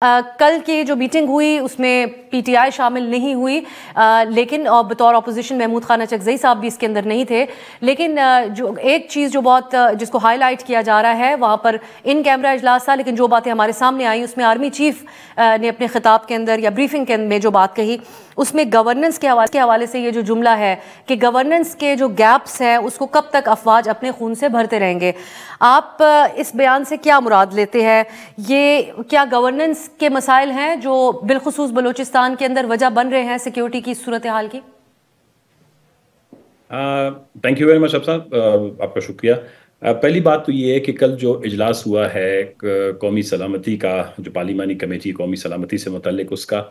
کل کی جو میٹنگ ہوئی اس میں پی ٹی آئی شامل نہیں ہوئی، لیکن بطور اپوزیشن محمود خان اچکزئی صاحب بھی اس کے اندر نہیں تھے، لیکن جو ایک چیز جو بہت جس کو ہائی لائٹ کیا جا رہا ہے وہاں پر ان کیمرہ اجلاس تھا، لیکن جو باتیں ہمارے سامنے آئیں اس میں آرمی چیف نے اپنے خطاب کے اندر یا بریفنگ کے میں جو بات کہی اس میں گورننس کے حوالے سے یہ جو جملہ ہے کہ گورننس کے جو گیپس ہیں اس کو کب تک افواج اپنے خون سے بھرتے رہیں گے، آپ اس بیان سے کیا مراد لیتے ہیں؟ یہ کیا گورننس کے مسائل ہیں جو بالخصوص بلوچستان کے اندر وجہ بن رہے ہیں سیکیورٹی کی صورتحال کی؟ تھینک یو ویری مچ صاحب، آپ کا شکریہ۔ پہلی بات تو یہ ہے کہ کل جو اجلاس ہوا ہے قومی سلامتی کا، جو پارلیمانی کمیٹی قومی سلامتی سے متعلق، اس کا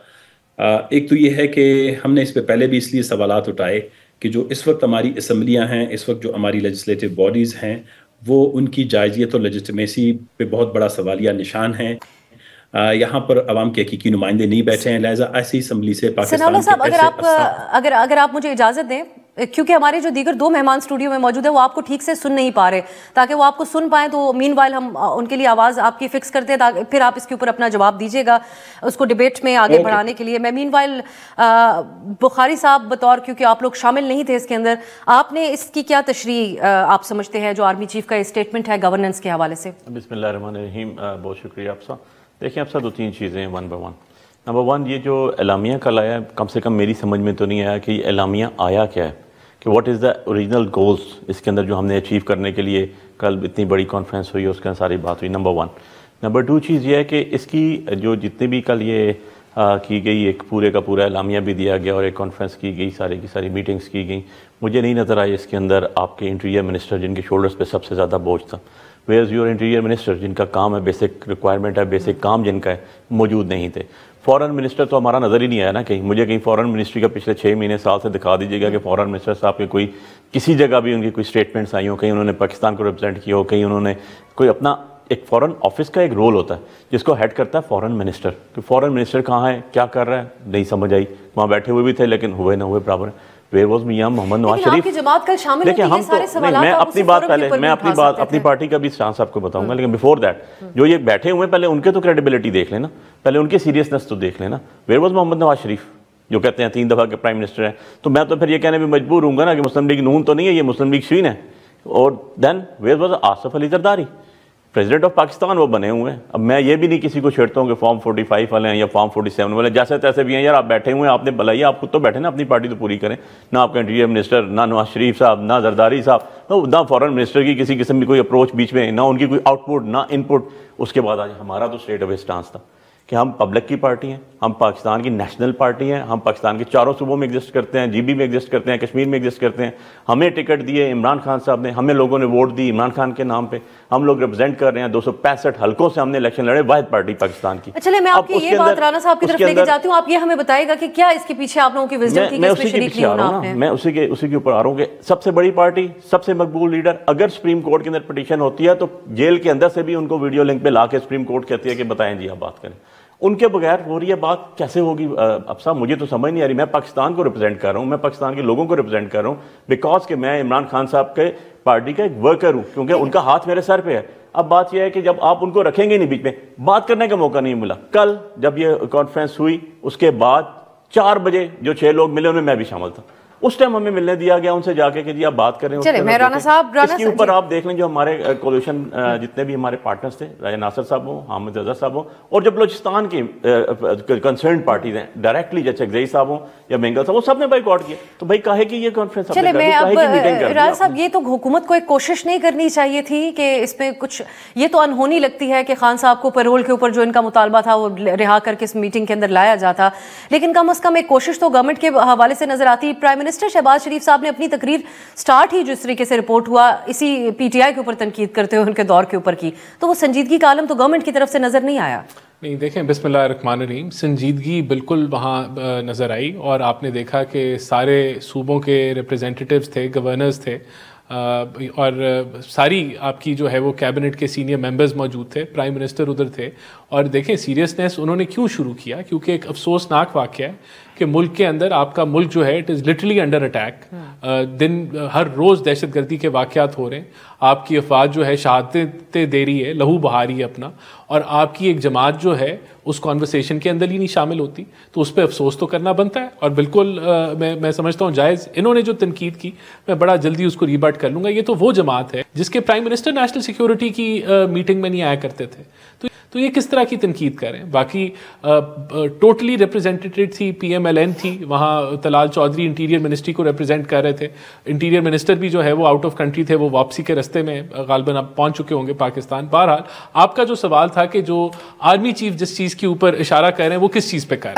ایک تو یہ ہے کہ ہم نے اس پہ پہلے بھی اس لیے سوالات اٹھائے کہ جو اس وقت ہماری اسمبلیاں ہیں، اس وقت جو ہماری لیجسلیٹو باڈیز ہیں، وہ ان کی جائزیت اور لیجٹمیسی پہ بہت بڑا سوالیہ نشان ہے۔ یہاں پر عوام کے حقیقی نمائندے نہیں بیٹھے ہیں، لہٰذا ایسی اسمبلی سے پاکستان صاحب اگر آپ مجھے اجازت دیں، کیونکہ ہمارے جو دیگر دو مہمان اسٹوڈیو میں موجود ہیں وہ آپ کو ٹھیک سے سن نہیں پا رہے، تاکہ وہ آپ کو سن پائیں تو مین وائل ہم ان کے لیے آواز آپ کی فکس کرتے ہیں، پھر آپ اس کے اوپر اپنا جواب دیجیے گا اس کو ڈیبیٹ میں آگے بڑھانے کے لیے۔ میں مین وائل بخاری صاحب بطور، کیونکہ آپ لوگ شامل نہیں تھے اس کے اندر، آپ نے اس کی کیا تشریح آپ سمجھتے ہیں جو آرمی چیف کا اسٹیٹمنٹ ہے گورننس کے حوالے سے؟ بسم اللہ الرحمن الرحیم، بہت شکریہ آپ صاحب۔ دیکھیں آپ صاحب، دو تین چیزیں ہیں one by one. Number one, یہ جو اعلامیہ کل آیا ہے، کم سے کم میری سمجھ میں تو نہیں آیا کہ یہ اعلامیہ آیا کیا ہے، کہ what is the original goals اس کے اندر جو ہم نے اچیو کرنے کے لیے کل اتنی بڑی کانفرنس ہوئی، اس کے اندر ساری بات ہوئی، نمبر ون۔ نمبر ٹو چیز یہ ہے کہ اس کی جو جتنے بھی کل یہ کی گئی، ایک پورے کا پورا اعلامیہ بھی دیا گیا اور ایک کانفرنس کی گئی، ساری کی ساری میٹنگز کی گئیں، مجھے نہیں نظر آئی اس کے اندر آپ کے انٹیریئر منسٹر جن کے شولڈرز پہ سب سے زیادہ بوجھ تھا، where is your interior minister جن کا کام ہے، بیسک ریکوائرمنٹ ہے، بیسک کام جن کا ہے، موجود نہیں تھے۔ فورن منسٹر تو ہمارا نظر ہی نہیں آیا نا کہیں، مجھے کہیں فورن منسٹری کا پچھلے 6 مہینے سال سے دکھا دیجیے گا کہ فورن منسٹر صاحب کے کوئی کسی جگہ بھی ان کی کوئی سٹیٹمنٹس آئی ہوں، کہیں انہوں نے پاکستان کو ریپرزینٹ کیا ہو، کہیں انہوں نے کوئی اپنا ایک فورن آفس کا ایک رول ہوتا ہے جس کو ہیڈ کرتا ہے فورن منسٹر، کہ فورن منسٹر کہاں ہے، کیا کر رہا ہے، نہیں سمجھ آئی۔ وہاں بیٹھے ہوئے بھی تھے لیکن ہوئے نہ ہوئے برابر ہیں۔ ویئر واز میاں محمد نواز شریف؟ دیکھیں ہم تو میں اپنی بات پہلے میں اپنی پارٹی کا بھی اسٹانس صاحب کو بتاؤں گا، لیکن بیفور دیٹ جو یہ بیٹھے ہوئے پہلے ان کے تو کریڈیبلٹی دیکھ لینا، پہلے ان کی سیریسنس تو دیکھ لینا۔ ویئر واز محمد نواز شریف جو کہتے ہیں 3 دفعہ کے پرائم منسٹر ہیں، تو میں تو پھر یہ کہنے بھی مجبور ہوں گا نا کہ مسلم لیگ نون تو نہیں ہے، یہ مسلم لیگ شین ہے۔ اور then where was Asif Ali Zardari, president of Pakistan وہ بنے ہوئے ہیں۔ اب میں یہ بھی نہیں کسی کو چھیڑتا ہوں کہ فارم 45 والے ہیں یا فارم 47 والے، جیسے تیسے بھی ہیں یار، آپ بیٹھے ہوئے ہیں، آپ نے بلائیے، آپ خود تو بیٹھے نا، اپنی پارٹی تو پوری کریں، نہ آپ کا انٹیریئر منسٹر، نہ نواز شریف صاحب، نہ زرداری صاحب، نہ فورن منسٹر کی کسی قسم کی کوئی اپروچ بیچ میں، نہ ان کی کوئی آؤٹ پٹ نہ ان پٹ۔ اس کے بعد آج ہمارا تو اسٹیٹ آف اسٹانس تھا کہ ہم پبلک کی پارٹی ہیں، ہم پاکستان کی نیشنل پارٹی ہیں، ہم پاکستان کے چاروں صوبوں میں ایگزسٹ کرتے ہیں، جی بی میں ایگزسٹ کرتے ہیں، کشمیر میں ایگزسٹ کرتے ہیں، ہمیں ٹکٹ دیے عمران خان صاحب نے، ہمیں لوگوں نے ووٹ دی عمران خان کے نام پہ، ہم لوگ ریپرزینٹ کر رہے ہیں 265 حلقوں سے ہم نے الیکشن لڑے، واحد پارٹی پاکستان کی۔ چلے میں آپ کی یہ بات رانا صاحب کی طرف لے کے جاتی ہوں، آپ یہ ہمیں بتائے گا کہ کیا اس کے پیچھے آپ لوگوں کی وزڈم تھی کہ اس میں شریک نہیں ہونا آپ نے؟ میں اسی کے اوپر آ رہا ہوں کہ سب سے بڑی پارٹی، سب سے مقبول لیڈر، اگر سپریم کورٹ کے اندر پٹیشن ہوتی ہے تو جیل کے اندر سے بھی ان کو ویڈیو لنک پہ لا کے سپریم کورٹ کہتی ہے کہ بتائیں جی آپ بات کریں، ان کے بغیر ہو رہی ہے بات، کیسے ہوگی؟ اب صاحب مجھے تو سمجھ نہیں آ رہی، میں پاکستان کو ریپرزینٹ کر رہا ہوں، میں پاکستان کے لوگوں کو ریپرزینٹ کر رہا ہوں، بیکاز کہ میں عمران خان صاحب کے پارٹی کا ایک ورکر ہوں، کیونکہ ان کا ہاتھ میرے سر پہ ہے۔ اب بات یہ ہے کہ جب آپ ان کو رکھیں گے نہیں بیچ میں، بات کرنے کا موقع نہیں ملا۔ کل جب یہ کانفرنس ہوئی اس کے بعد 4 بجے جو 6 لوگ ملے ان میں بھی شامل تھا، اس ٹائم ہمیں ملنے دیا گیا ان سے جا کے کہ جی آپ بات کریں۔ اس کے اوپر آپ دیکھ لیں جو ہمارے کولیشن جتنے بھی ہمارے پارٹنرز تھے، راجہ ناصر صاحب ہوں، حامد رضا صاحب ہوں، اور جو بلوچستان کی کنسرنڈ پارٹیز ہیں ڈائریکٹلی جیسے اچکزئی صاحب ہوں یا مینگل صاحب، وہ سب نے بائیکاٹ کیا۔ تو بھائی کاہے کی یہ کانفرنس؟ چلے میں اب راجہ صاحب، یہ تو حکومت کو ایک کوشش نہیں کرنی چاہیے تھی کہ اس میں کچھ، یہ تو انہونی لگتی ہے کہ خان صاحب کو پیرول کے اوپر جو ان کا مطالبہ تھا وہ رہا کر کے اس میٹنگ کے اندر لایا جاتا، لیکن کم از کم ایک کوشش تو گورنمنٹ کے حوالے سے نظر آتی۔ پرائم منسٹر شہباز شریف صاحب نے اپنی تقریر سٹارٹ ہی جس طریقے سے رپورٹ ہوا اسی پی ٹی آئی کے اوپر تنقید کرتے ہوئے ان کے دور کے اوپر کی، تو وہ سنجیدگی کا عالم تو گورنمنٹ کی طرف سے نظر نہیں آیا۔ نہیں دیکھیں، بسم اللہ الرحمن الرحیم، سنجیدگی بالکل وہاں نظر آئی، اور آپ نے دیکھا کہ سارے صوبوں کے ریپرزینٹیٹیوز تھے، گورنرز تھے، اور ساری آپ کی جو ہے وہ کیبنٹ کے سینئر ممبرز موجود تھے، پرائم منسٹر ادھر تھے، اور دیکھیں سیریسنیس انہوں نے کیوں شروع کیا، کیونکہ ایک افسوسناک واقعہ ہے کہ ملک کے اندر آپ کا ملک جو ہے it is literally under attack, ہر روز دہشت گردی کے واقعات ہو رہے ہیں، آپ کی افواج جو ہے شہادتیں دے رہی ہے، لہو بہا رہی ہے اپنا، اور آپ کی ایک جماعت جو ہے اس کانورسیشن کے اندر ہی نہیں شامل ہوتی تو اس پہ افسوس تو کرنا بنتا ہے. اور بالکل میں سمجھتا ہوں جائز انہوں نے جو تنقید کی میں بڑا جلدی اس کو ریبٹ کر لوں گا. یہ تو وہ جماعت ہے جس کے پرائم منسٹر نیشنل سیکیورٹی کی میٹنگ میں نہیں آیا کرتے تھے, تو یہ کس طرح کی تنقید کریں. باقی ٹوٹلی ریپرزینٹیٹیو تھی, پی ایم ایل این تھی وہاں, طلال چودھری انٹیریئر منسٹری کو ریپرزینٹ کر رہے تھے. انٹیریئر منسٹر بھی جو ہے وہ آؤٹ آف کنٹری تھے, وہ واپسی کے رستے میں غالباً اب پہنچ چکے ہوں گے پاکستان. بہرحال آپ کا جو سوال تھا کہ جو آرمی چیف جس چیز کے اوپر اشارہ کر رہے ہیں وہ کس چیز پہ کر رہے ہیں.